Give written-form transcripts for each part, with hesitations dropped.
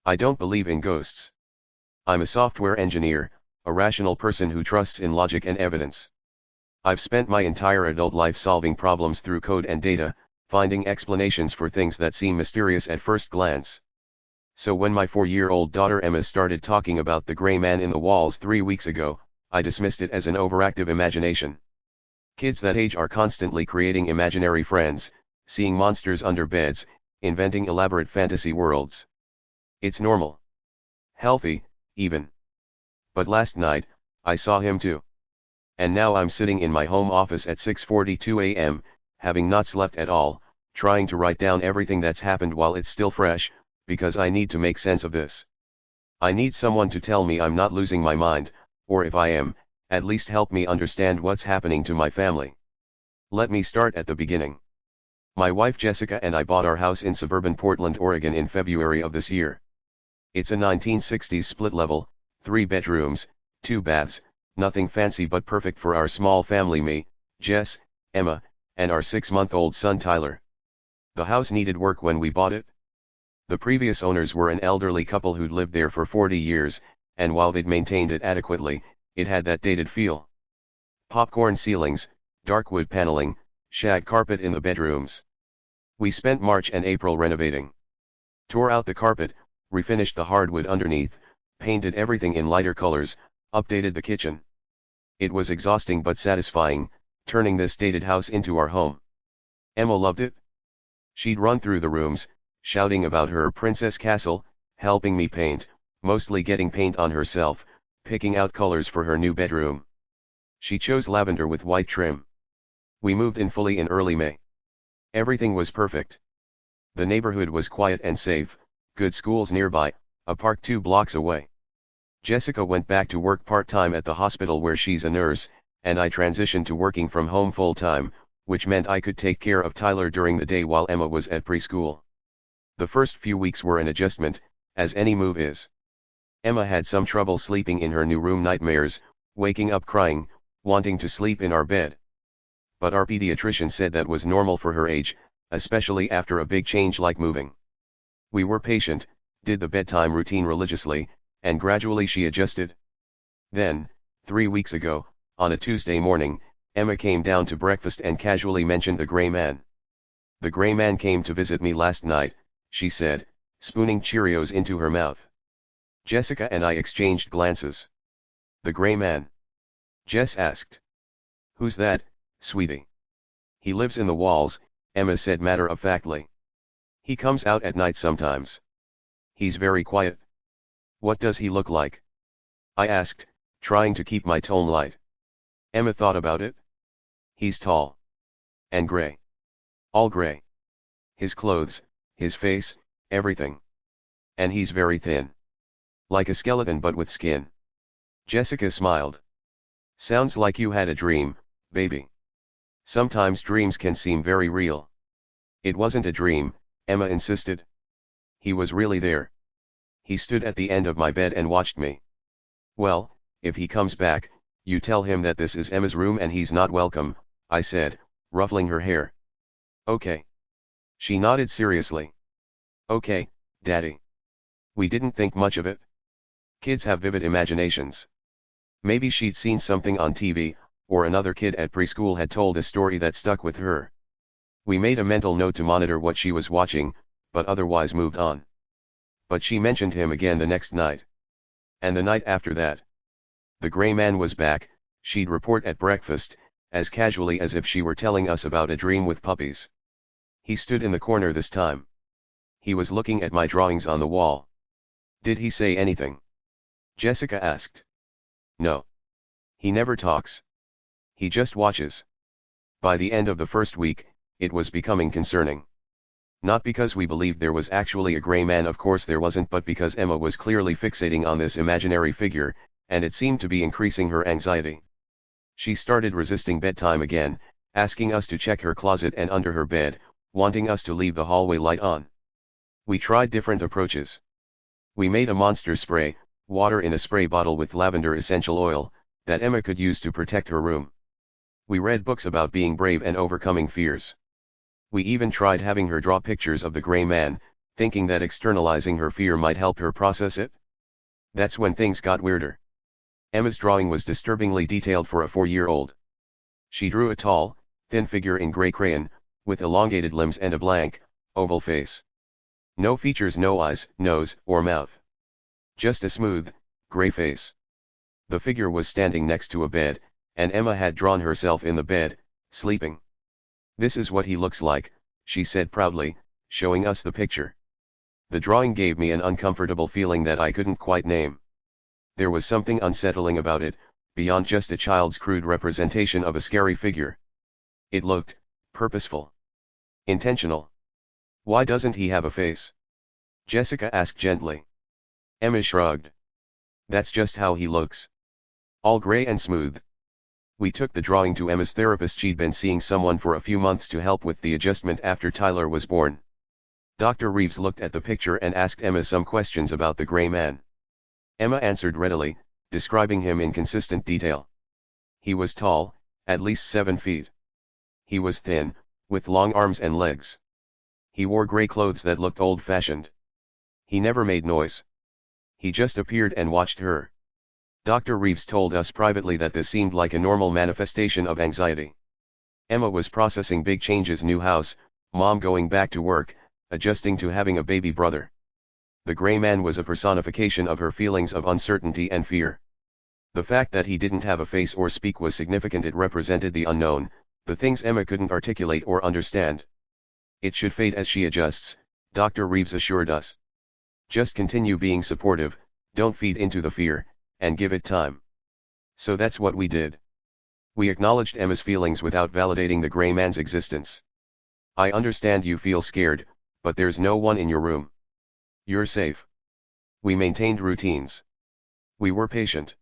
I don't believe in ghosts. I'm a software engineer, a rational person who trusts in logic and evidence. I've spent my entire adult life solving problems through code and data, finding explanations for things that seem mysterious at first glance. So when my 4-year-old daughter Emma started talking about the gray man in the walls 3 weeks ago, I dismissed it as an overactive imagination. Kids that age are constantly creating imaginary friends, seeing monsters under beds, inventing elaborate fantasy worlds. It's normal. Healthy, even. But last night, I saw him too. And now I'm sitting in my home office at 6:42 a.m., having not slept at all, trying to write down everything that's happened while it's still fresh, because I need to make sense of this. I need someone to tell me I'm not losing my mind, or if I am, at least help me understand what's happening to my family. Let me start at the beginning. My wife Jessica and I bought our house in suburban Portland, Oregon in February of this year. It's a 1960s split-level, 3 bedrooms, 2 baths, nothing fancy but perfect for our small family, me, Jess, Emma, and our 6-month-old son Tyler. The house needed work when we bought it. The previous owners were an elderly couple who'd lived there for 40 years, and while they'd maintained it adequately, it had that dated feel. Popcorn ceilings, dark wood paneling, shag carpet in the bedrooms. We spent March and April renovating. Tore out the carpet, refinished the hardwood underneath, painted everything in lighter colors, updated the kitchen. It was exhausting but satisfying, turning this dated house into our home. Emma loved it. She'd run through the rooms, shouting about her princess castle, helping me paint, mostly getting paint on herself, picking out colors for her new bedroom. She chose lavender with white trim. We moved in fully in early May. Everything was perfect. The neighborhood was quiet and safe, good schools nearby, a park 2 blocks away. Jessica went back to work part-time at the hospital where she's a nurse, and I transitioned to working from home full-time, which meant I could take care of Tyler during the day while Emma was at preschool. The first few weeks were an adjustment, as any move is. Emma had some trouble sleeping in her new room, nightmares, waking up crying, wanting to sleep in our bed. But our pediatrician said that was normal for her age, especially after a big change like moving. We were patient, did the bedtime routine religiously, and gradually she adjusted. Then, 3 weeks ago, on a Tuesday morning, Emma came down to breakfast and casually mentioned the gray man. The gray man came to visit me last night, she said, spooning Cheerios into her mouth. Jessica and I exchanged glances. The gray man? Jess asked. Who's that, sweetie? He lives in the walls, Emma said matter-of-factly. He comes out at night sometimes. He's very quiet. What does he look like? I asked, trying to keep my tone light. Emma thought about it. He's tall. And gray. All gray. His clothes, his face, everything. And he's very thin. Like a skeleton but with skin. Jessica smiled. Sounds like you had a dream, baby. Sometimes dreams can seem very real. It wasn't a dream, Emma insisted. He was really there. He stood at the end of my bed and watched me. Well, if he comes back, you tell him that this is Emma's room and he's not welcome, I said, ruffling her hair. Okay. She nodded seriously. Okay, Daddy. We didn't think much of it. Kids have vivid imaginations. Maybe she'd seen something on TV, or another kid at preschool had told a story that stuck with her. We made a mental note to monitor what she was watching, but otherwise moved on. But she mentioned him again the next night. And the night after that. The gray man was back, she'd report at breakfast, as casually as if she were telling us about a dream with puppies. He stood in the corner this time. He was looking at my drawings on the wall. Did he say anything? Jessica asked. No. He never talks. He just watches. By the end of the first week, it was becoming concerning. Not because we believed there was actually a gray man, of course there wasn't, but because Emma was clearly fixating on this imaginary figure, and it seemed to be increasing her anxiety. She started resisting bedtime again, asking us to check her closet and under her bed, wanting us to leave the hallway light on. We tried different approaches. We made a monster spray, water in a spray bottle with lavender essential oil, that Emma could use to protect her room. We read books about being brave and overcoming fears. We even tried having her draw pictures of the gray man, thinking that externalizing her fear might help her process it. That's when things got weirder. Emma's drawing was disturbingly detailed for a 4-year-old. She drew a tall, thin figure in gray crayon, with elongated limbs and a blank, oval face. No features, no eyes, nose, or mouth. Just a smooth, gray face. The figure was standing next to a bed, and Emma had drawn herself in the bed, sleeping. "This is what he looks like," she said proudly, showing us the picture. The drawing gave me an uncomfortable feeling that I couldn't quite name. There was something unsettling about it, beyond just a child's crude representation of a scary figure. It looked purposeful. Intentional. "Why doesn't he have a face?" Jessica asked gently. Emma shrugged. "That's just how he looks. All gray and smooth." We took the drawing to Emma's therapist. She'd been seeing someone for a few months to help with the adjustment after Tyler was born. Dr. Reeves looked at the picture and asked Emma some questions about the gray man. Emma answered readily, describing him in consistent detail. He was tall, at least 7 feet. He was thin, with long arms and legs. He wore gray clothes that looked old-fashioned. He never made noise. He just appeared and watched her. Dr. Reeves told us privately that this seemed like a normal manifestation of anxiety. Emma was processing big changes: new house, mom going back to work, adjusting to having a baby brother. The gray man was a personification of her feelings of uncertainty and fear. The fact that he didn't have a face or speak was significant. It represented the unknown, the things Emma couldn't articulate or understand. "It should fade as she adjusts," Dr. Reeves assured us. "Just continue being supportive, don't feed into the fear, and give it time." So that's what we did. We acknowledged Emma's feelings without validating the gray man's existence. "I understand you feel scared, but there's no one in your room. You're safe." We maintained routines. We were patient.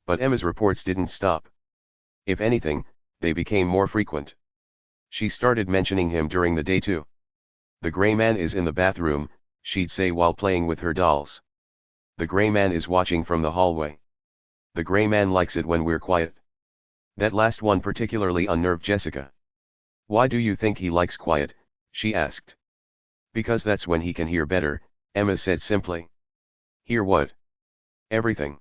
But Emma's reports didn't stop. If anything, they became more frequent. She started mentioning him during the day too. "The gray man is in the bathroom," she'd say while playing with her dolls. "The gray man is watching from the hallway. The gray man likes it when we're quiet." That last one particularly unnerved Jessica. "Why do you think he likes quiet?" she asked. "Because that's when he can hear better," Emma said simply. "Hear what?" "Everything."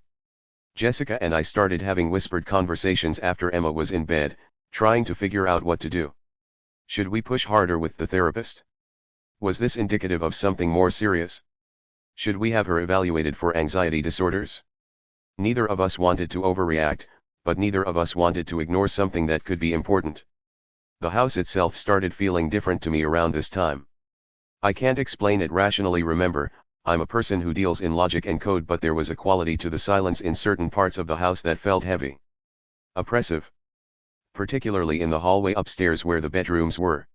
Jessica and I started having whispered conversations after Emma was in bed, trying to figure out what to do. Should we push harder with the therapist? Was this indicative of something more serious? Should we have her evaluated for anxiety disorders? Neither of us wanted to overreact, but neither of us wanted to ignore something that could be important. The house itself started feeling different to me around this time. I can't explain it rationally. Remember, I'm a person who deals in logic and code, but there was a quality to the silence in certain parts of the house that felt heavy. Oppressive. Particularly in the hallway upstairs where the bedrooms were.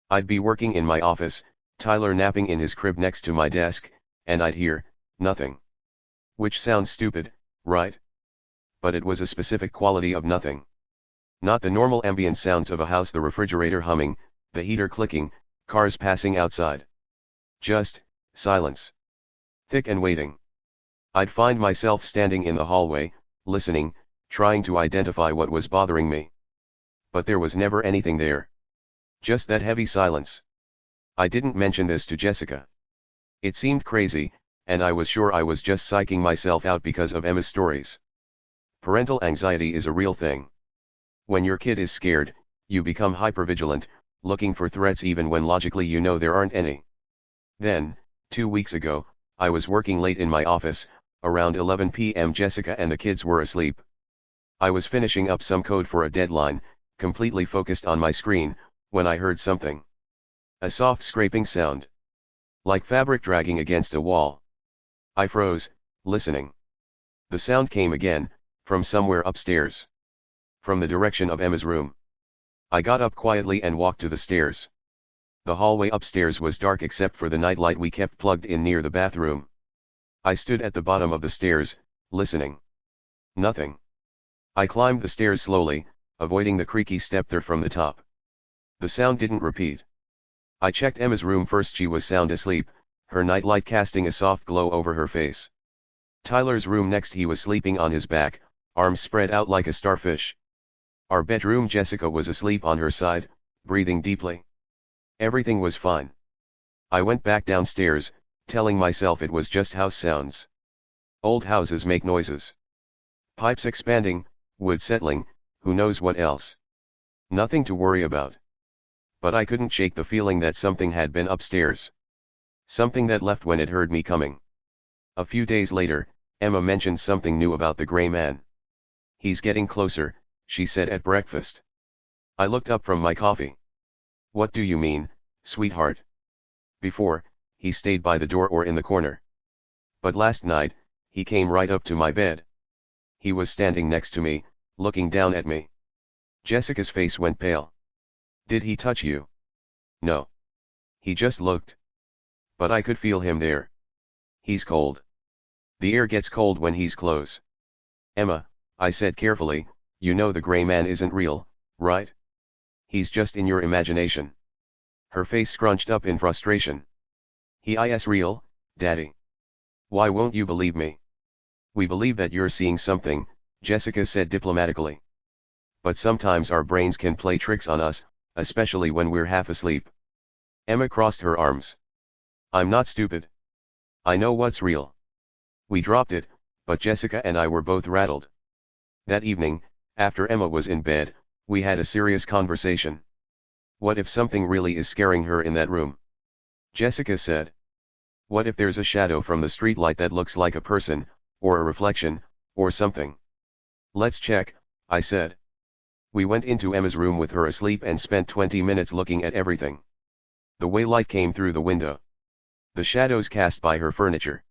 I'd be working in my office, Tyler napping in his crib next to my desk, and I'd hear nothing. Which sounds stupid, right? But it was a specific quality of nothing. Not the normal ambient sounds of a house: the refrigerator humming, the heater clicking, cars passing outside. Just silence. Thick and waiting. I'd find myself standing in the hallway, listening, trying to identify what was bothering me. But there was never anything there. Just that heavy silence. I didn't mention this to Jessica. It seemed crazy, and I was sure I was just psyching myself out because of Emma's stories. Parental anxiety is a real thing. When your kid is scared, you become hypervigilant, looking for threats even when logically you know there aren't any. Then, 2 weeks ago, I was working late in my office, around 11 p.m. Jessica and the kids were asleep. I was finishing up some code for a deadline, completely focused on my screen, when I heard something. A soft scraping sound. Like fabric dragging against a wall. I froze, listening. The sound came again, from somewhere upstairs. From the direction of Emma's room. I got up quietly and walked to the stairs. The hallway upstairs was dark except for the nightlight we kept plugged in near the bathroom. I stood at the bottom of the stairs, listening. Nothing. I climbed the stairs slowly, avoiding the creaky step there from the top. The sound didn't repeat. I checked Emma's room first. She was sound asleep, her nightlight casting a soft glow over her face. Tyler's room next. He was sleeping on his back, arms spread out like a starfish. Our bedroom. Jessica was asleep on her side, breathing deeply. Everything was fine. I went back downstairs, telling myself it was just house sounds. Old houses make noises. Pipes expanding, wood settling, who knows what else. Nothing to worry about. But I couldn't shake the feeling that something had been upstairs. Something that left when it heard me coming. A few days later, Emma mentioned something new about the gray man. "He's getting closer," she said at breakfast. I looked up from my coffee. "What do you mean, sweetheart?" "Before, he stayed by the door or in the corner. But last night, he came right up to my bed. He was standing next to me, looking down at me." Jessica's face went pale. "Did he touch you?" "No. He just looked. But I could feel him there. He's cold. The air gets cold when he's close." "Emma," I said carefully, "you know the gray man isn't real, right? He's just in your imagination." Her face scrunched up in frustration. "He is real, Daddy. Why won't you believe me?" "We believe that you're seeing something," Jessica said diplomatically. "But sometimes our brains can play tricks on us, especially when we're half asleep." Emma crossed her arms. "I'm not stupid. I know what's real." We dropped it, but Jessica and I were both rattled. That evening, after Emma was in bed, we had a serious conversation. "What if something really is scaring her in that room?" Jessica said. "What if there's a shadow from the streetlight that looks like a person, or a reflection, or something?" "Let's check," I said. We went into Emma's room with her asleep and spent 20 minutes looking at everything. The way light came through the window. The shadows cast by her furniture.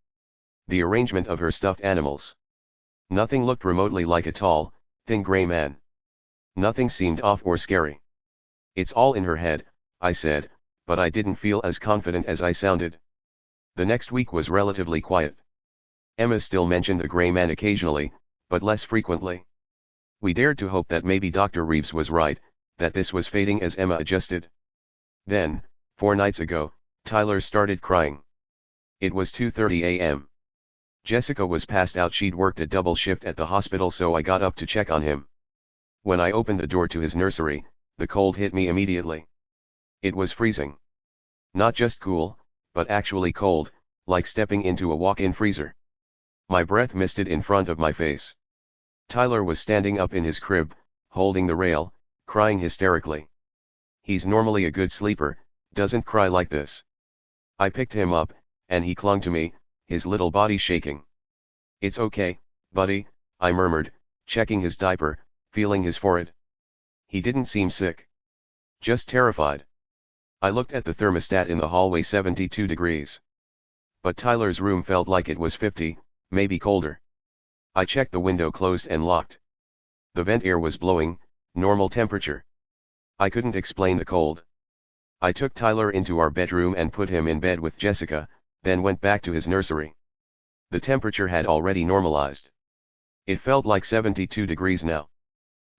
The arrangement of her stuffed animals. Nothing looked remotely like a tall, thin gray man. Nothing seemed off or scary. "It's all in her head," I said, but I didn't feel as confident as I sounded. The next week was relatively quiet. Emma still mentioned the gray man occasionally, but less frequently. We dared to hope that maybe Dr. Reeves was right, that this was fading as Emma adjusted. Then, 4 nights ago, Tyler started crying. It was 2:30 a.m. Jessica was passed out. She'd worked a double shift at the hospital, so I got up to check on him. When I opened the door to his nursery, the cold hit me immediately. It was freezing. Not just cool, but actually cold, like stepping into a walk-in freezer. My breath misted in front of my face. Tyler was standing up in his crib, holding the rail, crying hysterically. He's normally a good sleeper, doesn't cry like this. I picked him up, and he clung to me, his little body shaking. "It's okay, buddy," I murmured, checking his diaper, feeling his forehead. He didn't seem sick. Just terrified. I looked at the thermostat in the hallway, 72 degrees. But Tyler's room felt like it was 50, maybe colder. I checked the window closed and locked. The vent air was blowing, normal temperature. I couldn't explain the cold. I took Tyler into our bedroom and put him in bed with Jessica, then went back to his nursery. The temperature had already normalized. It felt like 72 degrees now.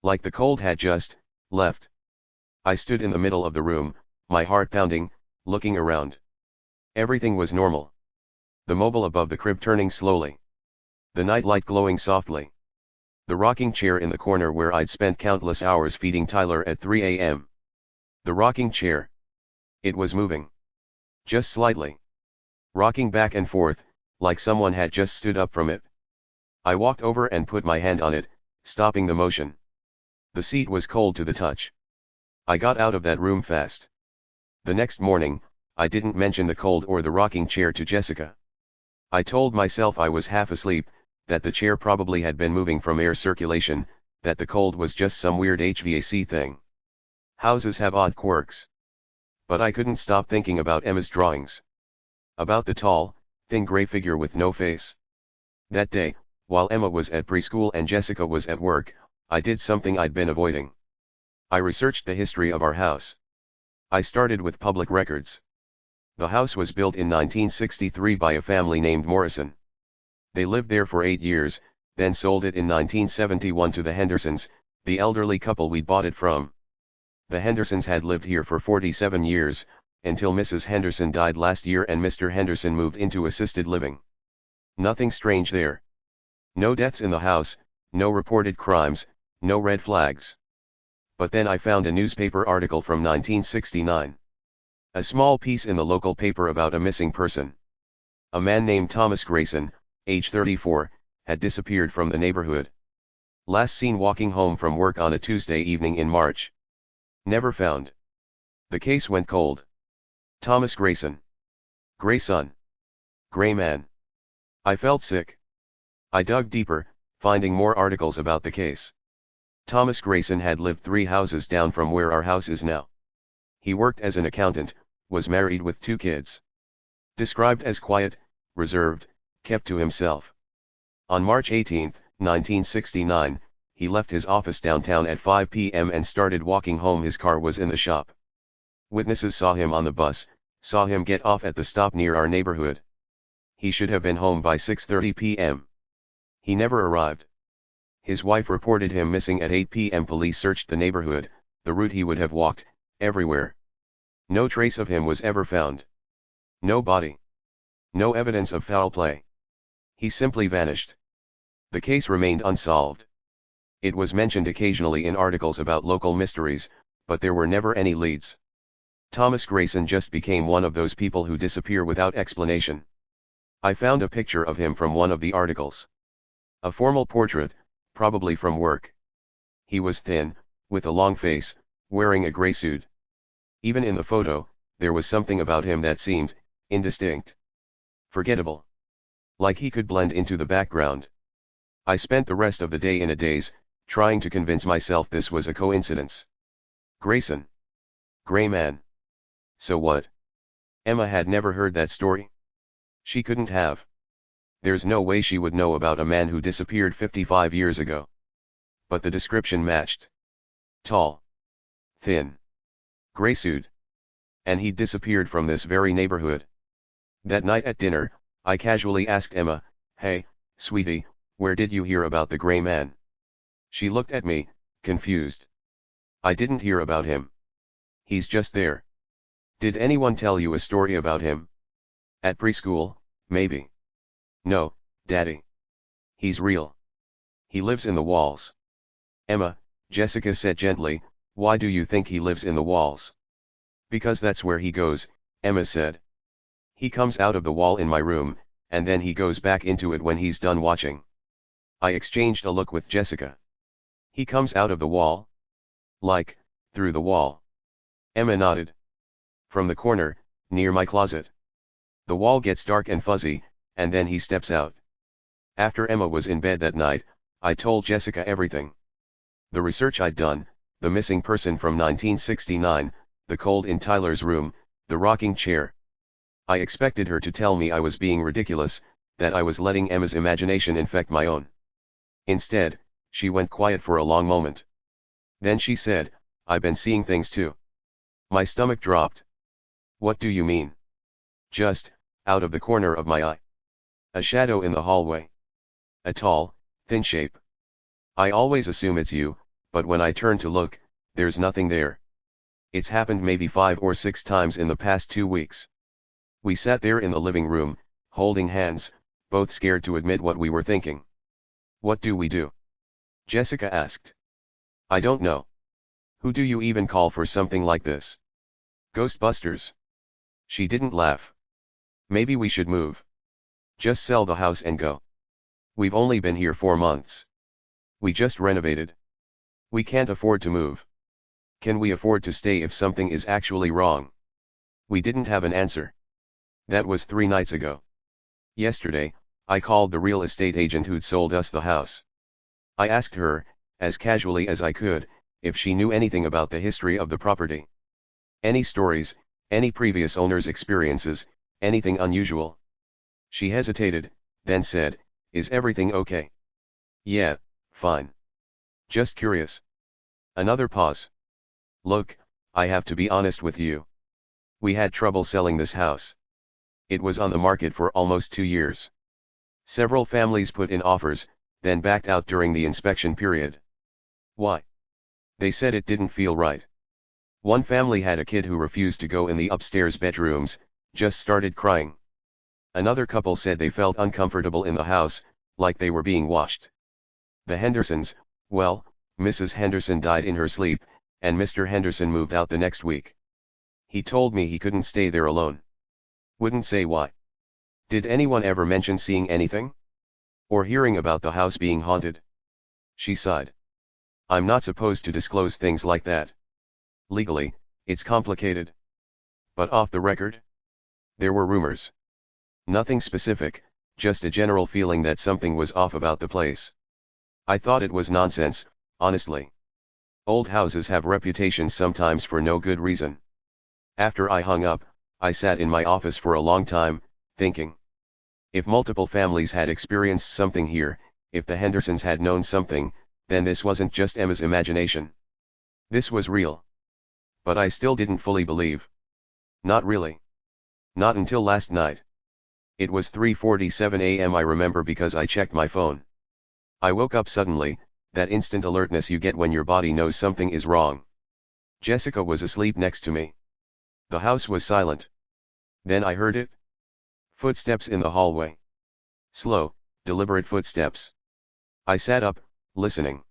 Like the cold had just left. I stood in the middle of the room, my heart pounding, looking around. Everything was normal. The mobile above the crib turning slowly. The nightlight glowing softly. The rocking chair in the corner where I'd spent countless hours feeding Tyler at 3 a.m. The rocking chair. It was moving. Just slightly. Rocking back and forth, like someone had just stood up from it. I walked over and put my hand on it, stopping the motion. The seat was cold to the touch. I got out of that room fast. The next morning, I didn't mention the cold or the rocking chair to Jessica. I told myself I was half asleep, that the chair probably had been moving from air circulation, that the cold was just some weird HVAC thing. Houses have odd quirks. But I couldn't stop thinking about Emma's drawings. About the tall, thin gray figure with no face. That day, while Emma was at preschool and Jessica was at work, I did something I'd been avoiding. I researched the history of our house. I started with public records. The house was built in 1963 by a family named Morrison. They lived there for 8 years, then sold it in 1971 to the Hendersons, the elderly couple we'd bought it from. The Hendersons had lived here for 47 years, until Mrs. Henderson died last year and Mr. Henderson moved into assisted living. Nothing strange there. No deaths in the house, no reported crimes, no red flags. But then I found a newspaper article from 1969. A small piece in the local paper about a missing person. A man named Thomas Grayson, age 34, had disappeared from the neighborhood. Last seen walking home from work on a Tuesday evening in March. Never found. The case went cold. Thomas Grayson. Gray son. Gray man. I felt sick. I dug deeper, finding more articles about the case. Thomas Grayson had lived 3 houses down from where our house is now. He worked as an accountant, was married with 2 kids. Described as quiet, reserved, kept to himself. On March 18, 1969, he left his office downtown at 5 p.m. and started walking home. His car was in the shop. Witnesses saw him on the bus, saw him get off at the stop near our neighborhood. He should have been home by 6:30 p.m. He never arrived. His wife reported him missing at 8 p.m. Police searched the neighborhood, the route he would have walked, everywhere. No trace of him was ever found. No body. No evidence of foul play. He simply vanished. The case remained unsolved. It was mentioned occasionally in articles about local mysteries, but there were never any leads. Thomas Grayson just became one of those people who disappear without explanation. I found a picture of him from one of the articles. A formal portrait, probably from work. He was thin, with a long face, wearing a gray suit. Even in the photo, there was something about him that seemed indistinct. Forgettable. Like he could blend into the background. I spent the rest of the day in a daze, trying to convince myself this was a coincidence. Grayson. Gray man. So what? Emma had never heard that story. She couldn't have. There's no way she would know about a man who disappeared 55 years ago. But the description matched. Tall. Thin. Gray suit. And he'd disappeared from this very neighborhood. That night at dinner, I casually asked Emma, "Hey, sweetie, where did you hear about the gray man?" She looked at me, confused. "I didn't hear about him. He's just there." "Did anyone tell you a story about him?" "At preschool, maybe." "No, Daddy. He's real. He lives in the walls." "Emma," Jessica said gently, "why do you think he lives in the walls?" "Because that's where he goes," Emma said. "He comes out of the wall in my room, and then he goes back into it when he's done watching." I exchanged a look with Jessica. "He comes out of the wall? Like, through the wall?" Emma nodded. "From the corner, near my closet. The wall gets dark and fuzzy, and then he steps out." After Emma was in bed that night, I told Jessica everything. The research I'd done, the missing person from 1969, the cold in Tyler's room, the rocking chair. I expected her to tell me I was being ridiculous, that I was letting Emma's imagination infect my own. Instead, she went quiet for a long moment. Then she said, "I've been seeing things too." My stomach dropped. "What do you mean?" "Just, out of the corner of my eye. A shadow in the hallway. A tall, thin shape. I always assume it's you, but when I turn to look, there's nothing there. It's happened maybe 5 or 6 times in the past 2 weeks." We sat there in the living room, holding hands, both scared to admit what we were thinking. "What do we do?" Jessica asked. "I don't know. Who do you even call for something like this? Ghostbusters?" She didn't laugh. "Maybe we should move. Just sell the house and go. We've only been here 4 months. We just renovated. We can't afford to move. Can we afford to stay if something is actually wrong?" We didn't have an answer. That was 3 nights ago. Yesterday, I called the real estate agent who'd sold us the house. I asked her, as casually as I could, if she knew anything about the history of the property. Any stories, any previous owner's experiences, anything unusual. She hesitated, then said, "Is everything okay?" "Yeah, fine. Just curious." Another pause. "Look, I have to be honest with you. We had trouble selling this house. It was on the market for almost 2 years. Several families put in offers, then backed out during the inspection period. Why? They said it didn't feel right. One family had a kid who refused to go in the upstairs bedrooms, just started crying. Another couple said they felt uncomfortable in the house, like they were being watched. The Hendersons, well, Mrs. Henderson died in her sleep, and Mr. Henderson moved out the next week. He told me he couldn't stay there alone. Wouldn't say why. Did anyone ever mention seeing anything? Or hearing about the house being haunted? She sighed. I'm not supposed to disclose things like that. Legally, it's complicated. But off the record? There were rumors. Nothing specific, just a general feeling that something was off about the place. I thought it was nonsense, honestly. Old houses have reputations sometimes for no good reason. After I hung up, I sat in my office for a long time, thinking. If multiple families had experienced something here, if the Hendersons had known something, then this wasn't just Emma's imagination. This was real. But I still didn't fully believe. Not really. Not until last night. It was 3:47 a.m. I remember because I checked my phone. I woke up suddenly, that instant alertness you get when your body knows something is wrong. Jessica was asleep next to me. The house was silent. Then I heard it. Footsteps in the hallway. Slow, deliberate footsteps. I sat up, listening.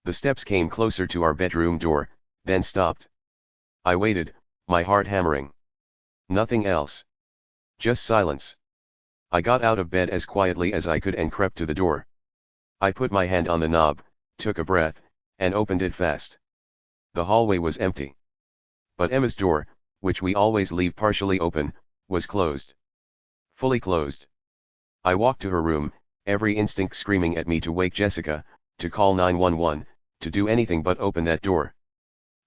The steps came closer to our bedroom door, then stopped. I waited, my heart hammering. Nothing else. Just silence. I got out of bed as quietly as I could and crept to the door. I put my hand on the knob, took a breath, and opened it fast. The hallway was empty. But Emma's door, which we always leave partially open, was closed. Fully closed. I walked to her room, every instinct screaming at me to wake Jessica, to call 911, to do anything but open that door.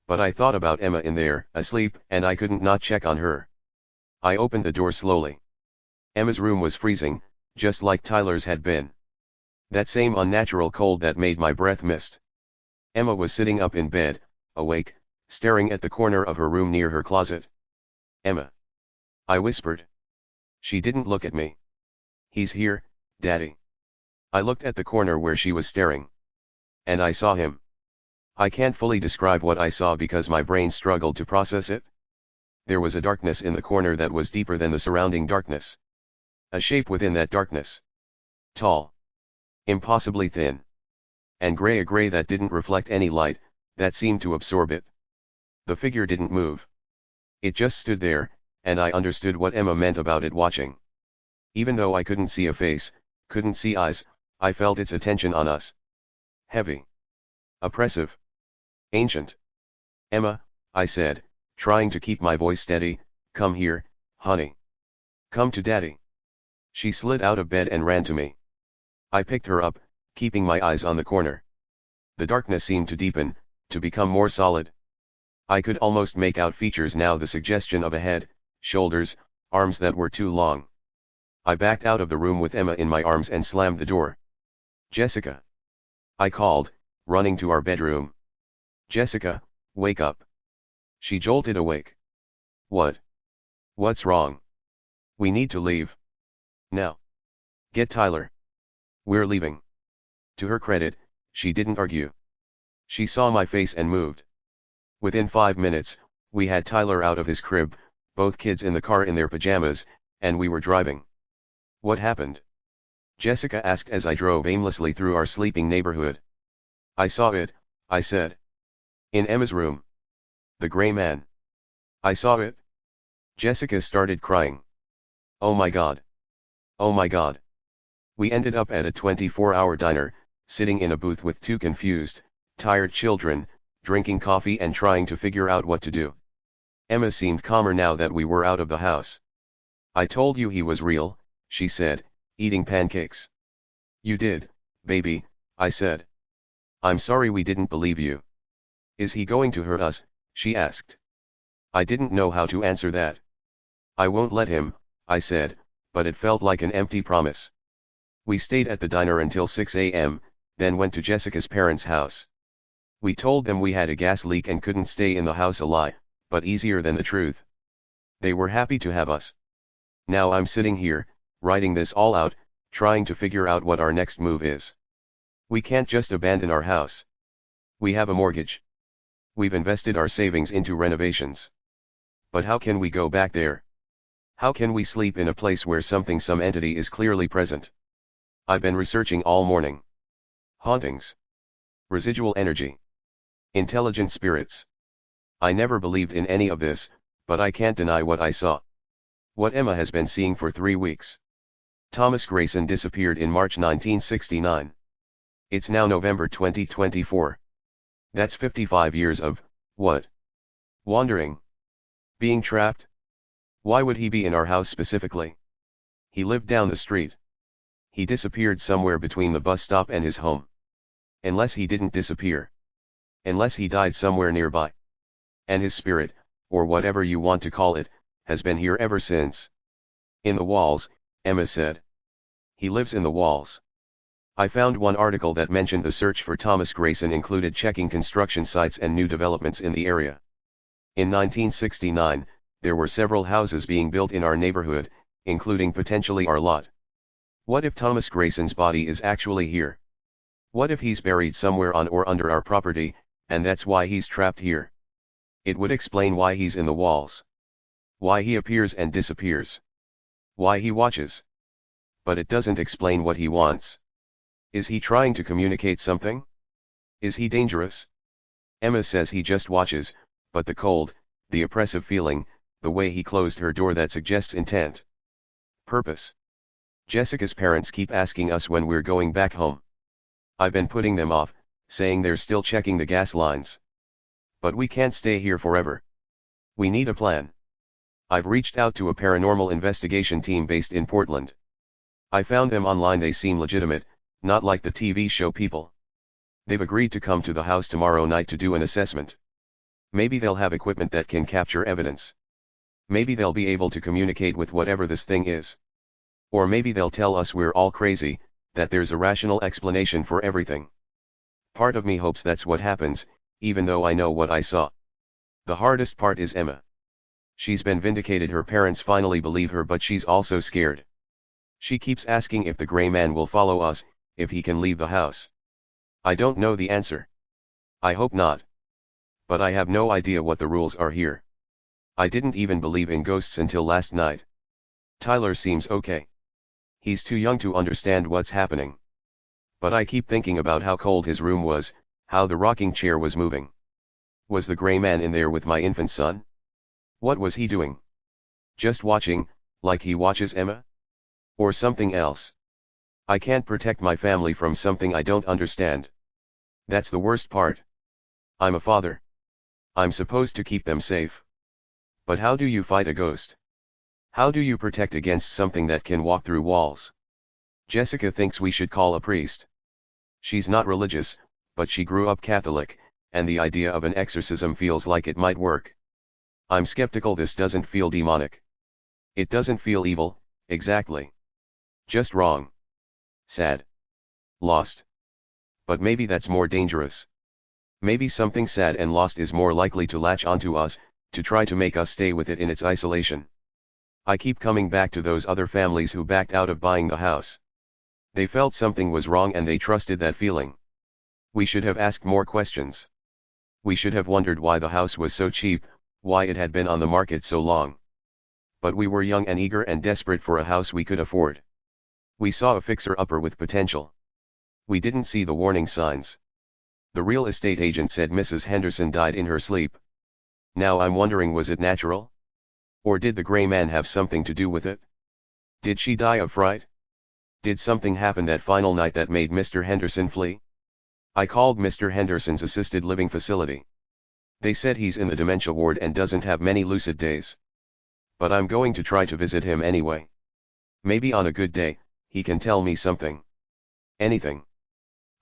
But I thought about Emma in there, asleep, and I couldn't not check on her. I opened the door slowly. Emma's room was freezing, just like Tyler's had been. That same unnatural cold that made my breath mist. Emma was sitting up in bed, awake, staring at the corner of her room near her closet. Emma. I whispered. She didn't look at me. He's here, Daddy. I looked at the corner where she was staring. And I saw him. I can't fully describe what I saw because my brain struggled to process it. There was a darkness in the corner that was deeper than the surrounding darkness. A shape within that darkness. Tall. Impossibly thin. And gray, a gray that didn't reflect any light, that seemed to absorb it. The figure didn't move. It just stood there, and I understood what Emma meant about it watching. Even though I couldn't see a face, couldn't see eyes, I felt its attention on us. Heavy. Oppressive. Ancient. Emma, I said, trying to keep my voice steady, come here, honey. Come to Daddy. She slid out of bed and ran to me. I picked her up, keeping my eyes on the corner. The darkness seemed to deepen, to become more solid. I could almost make out features now, the suggestion of a head, shoulders, arms that were too long. I backed out of the room with Emma in my arms and slammed the door. Jessica. I called, running to our bedroom. Jessica, wake up. She jolted awake. What? What's wrong? We need to leave. Now. Get Tyler. We're leaving. To her credit, she didn't argue. She saw my face and moved. Within 5 minutes, we had Tyler out of his crib, both kids in the car in their pajamas, and we were driving. What happened? Jessica asked as I drove aimlessly through our sleeping neighborhood. I saw it, I said. In Emma's room. The gray man. I saw it. Jessica started crying. Oh my God. Oh my God. We ended up at a 24-hour diner, sitting in a booth with two confused, tired children, drinking coffee and trying to figure out what to do. Emma seemed calmer now that we were out of the house. I told you he was real, she said, eating pancakes. You did, baby, I said. I'm sorry we didn't believe you. Is he going to hurt us? She asked. I didn't know how to answer that. I won't let him, I said, but it felt like an empty promise. We stayed at the diner until 6 a.m., then went to Jessica's parents' house. We told them we had a gas leak and couldn't stay in the house, a lie, but easier than the truth. They were happy to have us. Now I'm sitting here, writing this all out, trying to figure out what our next move is. We can't just abandon our house. We have a mortgage. We've invested our savings into renovations. But how can we go back there? How can we sleep in a place where some entity is clearly present? I've been researching all morning. Hauntings. Residual energy. Intelligent spirits. I never believed in any of this, But I can't deny what I saw. What Emma has been seeing for 3 weeks. Thomas Grayson disappeared in March 1969. It's now November 2024. That's 55 years of, what? Wandering. Being trapped? Why would he be in our house specifically? He lived down the street. He disappeared somewhere between the bus stop and his home. Unless he didn't disappear. Unless he died somewhere nearby. And his spirit, or whatever you want to call it, has been here ever since. In the walls, Emma said. He lives in the walls. I found one article that mentioned the search for Thomas Grayson included checking construction sites and new developments in the area. In 1969, there were several houses being built in our neighborhood, including potentially our lot. What if Thomas Grayson's body is actually here? What if he's buried somewhere on or under our property, and that's why he's trapped here? It would explain why he's in the walls. Why he appears and disappears. Why he watches. But it doesn't explain what he wants. Is he trying to communicate something? Is he dangerous? Emma says he just watches, but the cold, the oppressive feeling, the way he closed her door, that suggests intent. Purpose. Jessica's parents keep asking us when we're going back home. I've been putting them off, saying they're still checking the gas lines. But we can't stay here forever. We need a plan. I've reached out to a paranormal investigation team based in Portland. I found them online. They seem legitimate, not like the TV show people. They've agreed to come to the house tomorrow night to do an assessment. Maybe they'll have equipment that can capture evidence. Maybe they'll be able to communicate with whatever this thing is. Or maybe they'll tell us we're all crazy, that there's a rational explanation for everything. Part of me hopes that's what happens, even though I know what I saw. The hardest part is Emma. She's been vindicated. Her parents finally believe her, but she's also scared. She keeps asking if the gray man will follow us, if he can leave the house. I don't know the answer. I hope not. But I have no idea what the rules are here. I didn't even believe in ghosts until last night. Tyler seems okay. He's too young to understand what's happening. But I keep thinking about how cold his room was, how the rocking chair was moving. Was the gray man in there with my infant son? What was he doing? Just watching, like he watches Emma? Or something else? I can't protect my family from something I don't understand. That's the worst part. I'm a father. I'm supposed to keep them safe. But how do you fight a ghost? How do you protect against something that can walk through walls? Jessica thinks we should call a priest. She's not religious, but she grew up Catholic, and the idea of an exorcism feels like it might work. I'm skeptical. This doesn't feel demonic. It doesn't feel evil, exactly. Just wrong. Sad. Lost. But maybe that's more dangerous. Maybe something sad and lost is more likely to latch onto us, to try to make us stay with it in its isolation. I keep coming back to those other families who backed out of buying the house. They felt something was wrong and they trusted that feeling. We should have asked more questions. We should have wondered why the house was so cheap, why it had been on the market so long. But we were young and eager and desperate for a house we could afford. We saw a fixer-upper with potential. We didn't see the warning signs. The real estate agent said Mrs. Henderson died in her sleep. Now I'm wondering, was it natural? Or did the gray man have something to do with it? Did she die of fright? Did something happen that final night that made Mr. Henderson flee? I called Mr. Henderson's assisted living facility. They said he's in the dementia ward and doesn't have many lucid days. But I'm going to try to visit him anyway. Maybe on a good day, he can tell me something. Anything.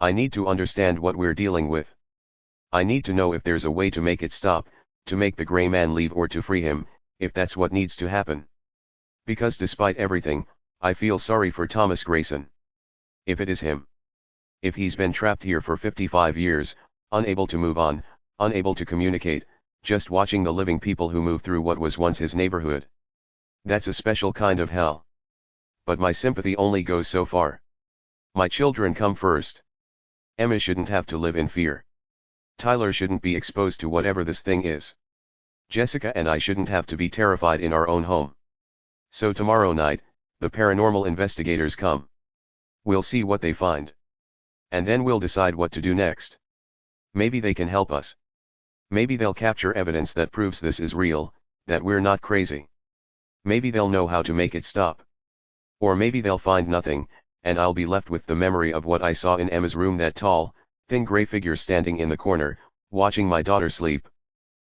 I need to understand what we're dealing with. I need to know if there's a way to make it stop, to make the gray man leave, or to free him, if that's what needs to happen. Because despite everything, I feel sorry for Thomas Grayson. If it is him. If he's been trapped here for 55 years, unable to move on, unable to communicate, just watching the living people who move through what was once his neighborhood. That's a special kind of hell. But my sympathy only goes so far. My children come first. Emma shouldn't have to live in fear. Tyler shouldn't be exposed to whatever this thing is. Jessica and I shouldn't have to be terrified in our own home. So tomorrow night, the paranormal investigators come. We'll see what they find. And then we'll decide what to do next. Maybe they can help us. Maybe they'll capture evidence that proves this is real, that we're not crazy. Maybe they'll know how to make it stop. Or maybe they'll find nothing, and I'll be left with the memory of what I saw in Emma's room, that tall, thin gray figure standing in the corner, watching my daughter sleep.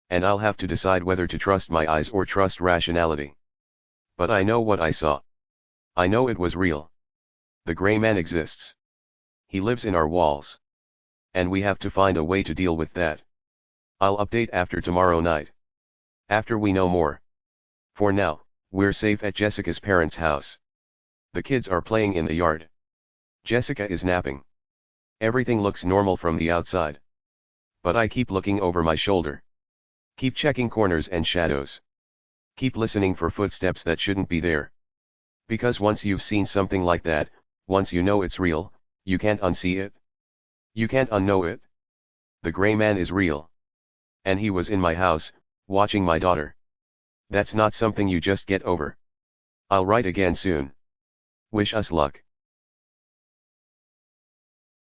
And I'll have to decide whether to trust my eyes or trust rationality. But I know what I saw. I know it was real. The gray man exists. He lives in our walls. And we have to find a way to deal with that. I'll update after tomorrow night. After we know more. For now, we're safe at Jessica's parents' house. The kids are playing in the yard. Jessica is napping. Everything looks normal from the outside. But I keep looking over my shoulder. Keep checking corners and shadows. Keep listening for footsteps that shouldn't be there. Because once you've seen something like that, once you know it's real, you can't unsee it. You can't unknow it. The gray man is real. And he was in my house, watching my daughter. That's not something you just get over. I'll write again soon. Wish us luck.